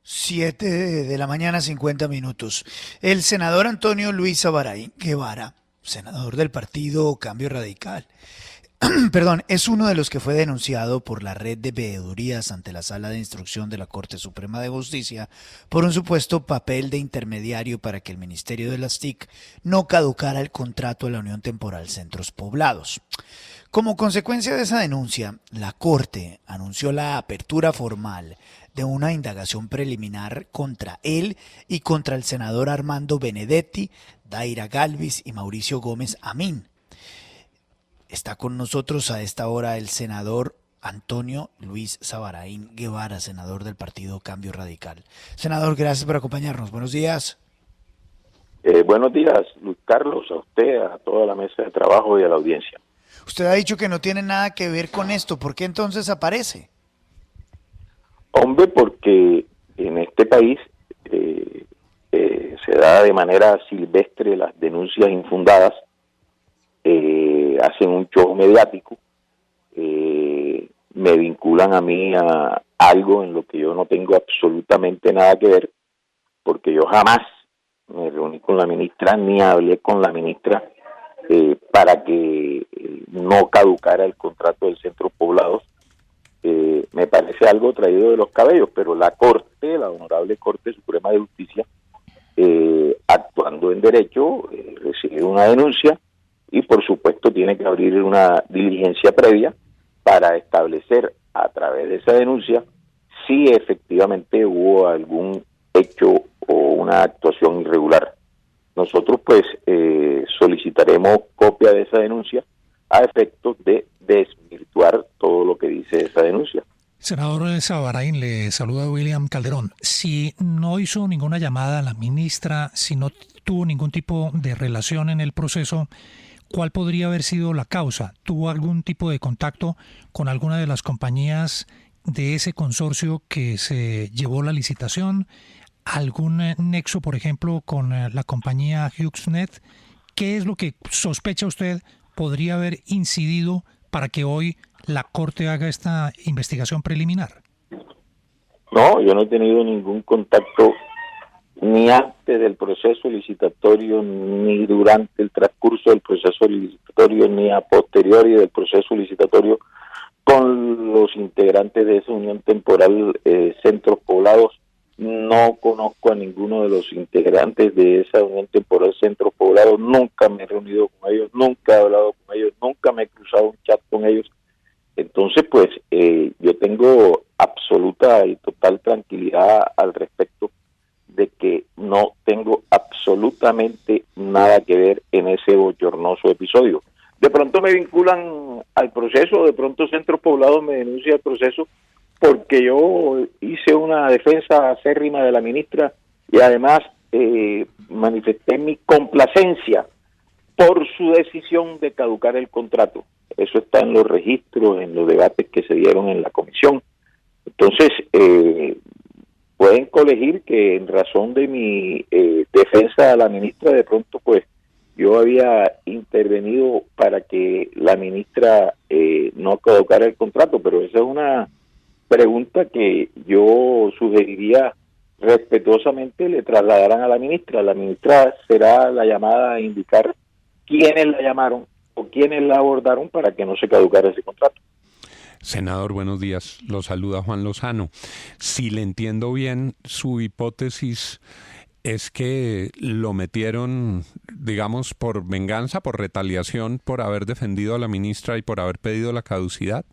7 de la mañana, 50 minutos. El senador Antonio Luis Sabarain Guevara, senador del partido Cambio Radical, perdón, es uno de los que fue denunciado por la red de veedurías ante la Sala de Instrucción de la Corte Suprema de Justicia por un supuesto papel de intermediario para que el Ministerio de las TIC no caducara el contrato de la Unión Temporal Centros Poblados. Como consecuencia de esa denuncia, la Corte anunció la apertura formal de una indagación preliminar contra él y contra el senador Armando Benedetti, Daira Galvis y Mauricio Gómez Amín. Está con nosotros a esta hora el senador Antonio Luis Sabarain Guevara, senador del partido Cambio Radical. Senador, gracias por acompañarnos. Buenos días. Buenos días, Luis Carlos, a usted, a toda la mesa de trabajo y a la audiencia. Usted ha dicho que no tiene nada que ver con esto. ¿Por qué entonces aparece? Hombre, porque en este país se da de manera silvestre las denuncias infundadas, hacen un show mediático, me vinculan a mí a algo en lo que yo no tengo absolutamente nada que ver, porque yo jamás me reuní con la ministra ni hablé con la ministra para que no caducara el contrato del Centro Poblados. Me parece algo traído de los cabellos, pero la Corte, la Honorable Corte Suprema de Justicia, actuando en derecho, recibe una denuncia y por supuesto tiene que abrir una diligencia previa para establecer a través de esa denuncia si efectivamente hubo algún hecho o una actuación irregular. Nosotros pues solicitaremos copia de esa denuncia a efectos de desvirtuar todo lo que dice esa denuncia. Senador Sabarain, le saluda William Calderón. Si no hizo ninguna llamada a la ministra, si no tuvo ningún tipo de relación en el proceso, ¿cuál podría haber sido la causa? ¿Tuvo algún tipo de contacto con alguna de las compañías de ese consorcio que se llevó la licitación? ¿Algún nexo, por ejemplo, con la compañía HughesNet? ¿Qué es lo que sospecha usted podría haber incidido para que hoy la Corte haga esta investigación preliminar? No, yo no he tenido ningún contacto ni antes del proceso licitatorio, ni durante el transcurso del proceso licitatorio, ni a posteriori del proceso licitatorio con los integrantes de esa unión temporal Centros Poblados. No conozco a ninguno de los integrantes de esa unión temporal Centros Poblados, nunca me he reunido con ellos, nunca he hablado con ellos, nunca me he cruzado un chat con ellos. Entonces, pues, yo tengo absoluta y total tranquilidad al respecto de que no tengo absolutamente nada que ver en ese bochornoso episodio. De pronto me vinculan al proceso, de pronto Centros Poblados me denuncia el proceso porque yo hice una defensa acérrima de la ministra y además manifesté mi complacencia por su decisión de caducar el contrato. Eso está en los registros, en los debates que se dieron en la comisión. Entonces, pueden colegir que en razón de mi defensa a la ministra, de pronto, pues, yo había intervenido para que la ministra no caducara el contrato, pero esa es una pregunta que yo sugeriría respetuosamente le trasladaran a la ministra. La ministra será la llamada a indicar quiénes la llamaron o quiénes la abordaron para que no se caducara ese contrato. Senador, buenos días. Lo saluda Juan Lozano. Si le entiendo bien, su hipótesis es que lo metieron, digamos, por venganza, por retaliación, por haber defendido a la ministra y por haber pedido la caducidad.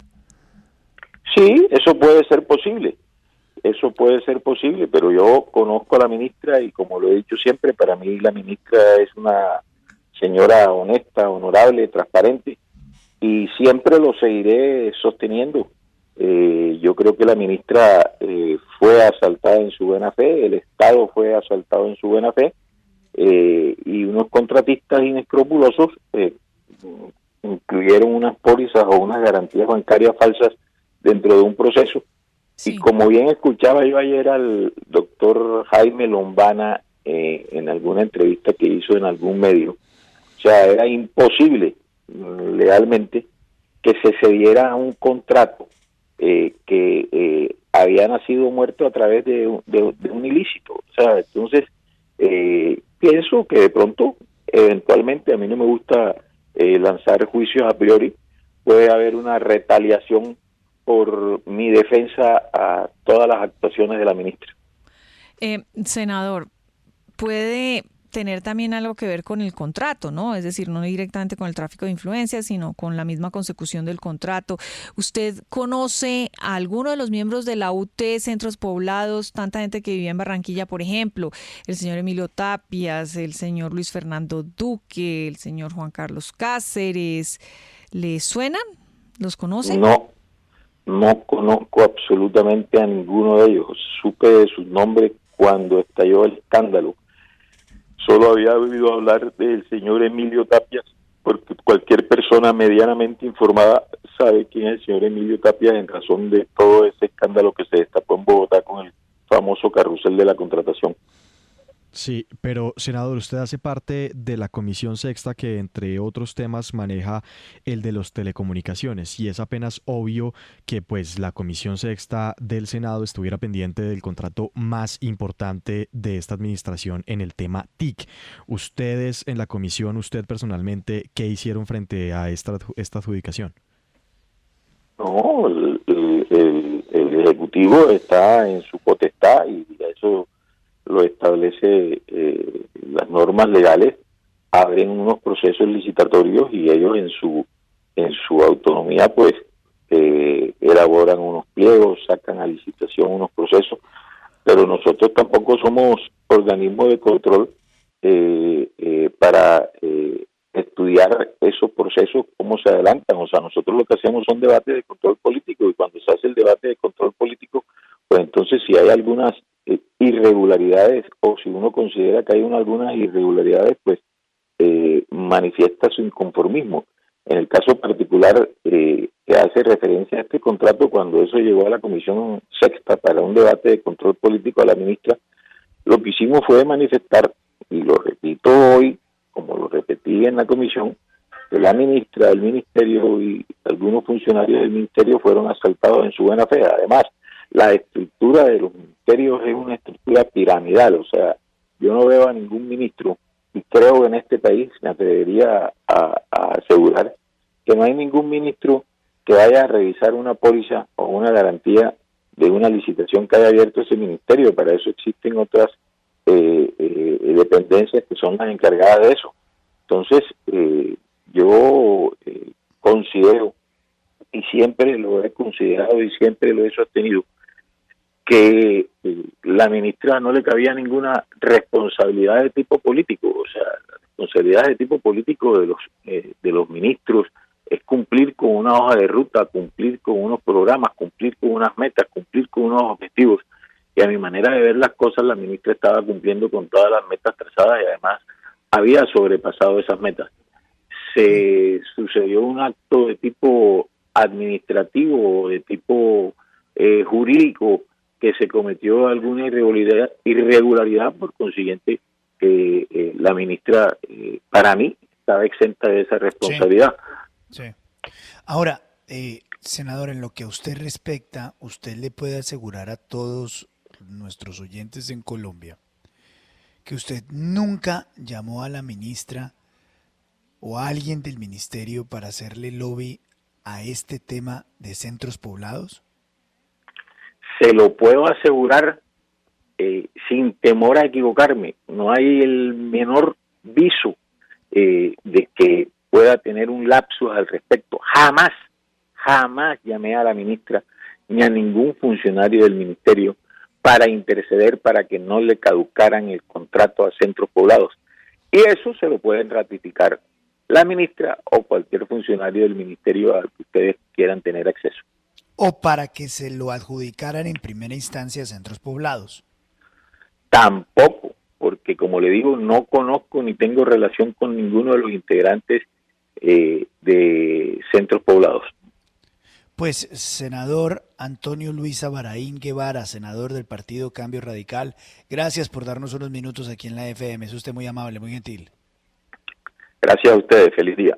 Sí, eso puede ser posible. Eso puede ser posible, pero yo conozco a la ministra y como lo he dicho siempre, para mí la ministra es una señora honesta, honorable, transparente y siempre lo seguiré sosteniendo. Yo creo que la ministra fue asaltada en su buena fe, el Estado fue asaltado en su buena fe y unos contratistas inescrupulosos incluyeron unas pólizas o unas garantías bancarias falsas dentro de un proceso. Sí. Y como bien escuchaba yo ayer al doctor Jaime Lombana en alguna entrevista que hizo en algún medio, o sea, era imposible legalmente que se cediera un contrato que había nacido muerto a través de un ilícito. O sea, entonces pienso que de pronto, eventualmente, a mí no me gusta lanzar juicios a priori, puede haber una retaliación por mi defensa a todas las actuaciones de la ministra. Senador, puede tener también algo que ver con el contrato, ¿no? Es decir, no directamente con el tráfico de influencias, sino con la misma consecución del contrato. ¿Usted conoce a alguno de los miembros de la UT Centros Poblados, tanta gente que vivía en Barranquilla, por ejemplo, el señor Emilio Tapias, el señor Luis Fernando Duque, el señor Juan Carlos Cáceres? ¿Le suenan? ¿Los conoce? No conozco absolutamente a ninguno de ellos. Supe de sus nombres cuando estalló el escándalo. Solo había oído hablar del señor Emilio Tapias, porque cualquier persona medianamente informada sabe quién es el señor Emilio Tapias en razón de todo ese escándalo que se destapó en Bogotá con el famoso carrusel de la contratación. Sí, pero senador, usted hace parte de la Comisión Sexta que, entre otros temas, maneja el de las telecomunicaciones, y es apenas obvio que pues la Comisión Sexta del Senado estuviera pendiente del contrato más importante de esta administración en el tema TIC. Ustedes en la comisión, usted personalmente, ¿qué hicieron frente a esta adjudicación? No, el Ejecutivo está en su potestad y eso lo establece las normas legales, abren unos procesos licitatorios y ellos en su autonomía pues elaboran unos pliegos, sacan a licitación unos procesos, pero nosotros tampoco somos organismos de control para estudiar esos procesos, cómo se adelantan. O sea, nosotros lo que hacemos son debates de control político, y cuando se hace el debate de control político, pues entonces si hay algunas irregularidades, o si uno considera que hay algunas irregularidades, pues manifiesta su inconformismo. En el caso particular que hace referencia a este contrato, cuando eso llegó a la Comisión Sexta para un debate de control político a la ministra, lo que hicimos fue manifestar, y lo repito hoy, como lo repetí en la comisión, que la ministra, del ministerio y algunos funcionarios del ministerio fueron asaltados en su buena fe. Además, la estructura de los ministerios es una estructura piramidal, o sea, yo no veo a ningún ministro, y creo que en este país me atrevería a asegurar que no hay ningún ministro que vaya a revisar una póliza o una garantía de una licitación que haya abierto ese ministerio. Para eso existen otras dependencias que son las encargadas de eso. Entonces, yo considero, y siempre lo he considerado y siempre lo he sostenido, que la ministra no le cabía ninguna responsabilidad de tipo político. O sea, la responsabilidad de tipo político de los ministros es cumplir con una hoja de ruta, cumplir con unos programas, cumplir con unas metas, cumplir con unos objetivos. Y a mi manera de ver las cosas, la ministra estaba cumpliendo con todas las metas trazadas y además había sobrepasado esas metas. Se sucedió un acto de tipo administrativo, de tipo jurídico, que se cometió alguna irregularidad, por consiguiente la ministra, para mí, estaba exenta de esa responsabilidad. Sí. Ahora, senador, en lo que a usted respecta, usted le puede asegurar a todos nuestros oyentes en Colombia que usted nunca llamó a la ministra o a alguien del ministerio para hacerle lobby a este tema de centros poblados. Se lo puedo asegurar sin temor a equivocarme. No hay el menor viso de que pueda tener un lapsus al respecto. Jamás llamé a la ministra ni a ningún funcionario del ministerio para interceder para que no le caducaran el contrato a centros poblados. Y eso se lo pueden ratificar la ministra o cualquier funcionario del ministerio al que ustedes quieran tener acceso. ¿O para que se lo adjudicaran en primera instancia a centros poblados? Tampoco, porque como le digo, no conozco ni tengo relación con ninguno de los integrantes de centros poblados. Pues, senador Antonio Luis Abaraín Guevara, senador del Partido Cambio Radical, gracias por darnos unos minutos aquí en la FM. Es usted muy amable, muy gentil. Gracias a ustedes. Feliz día.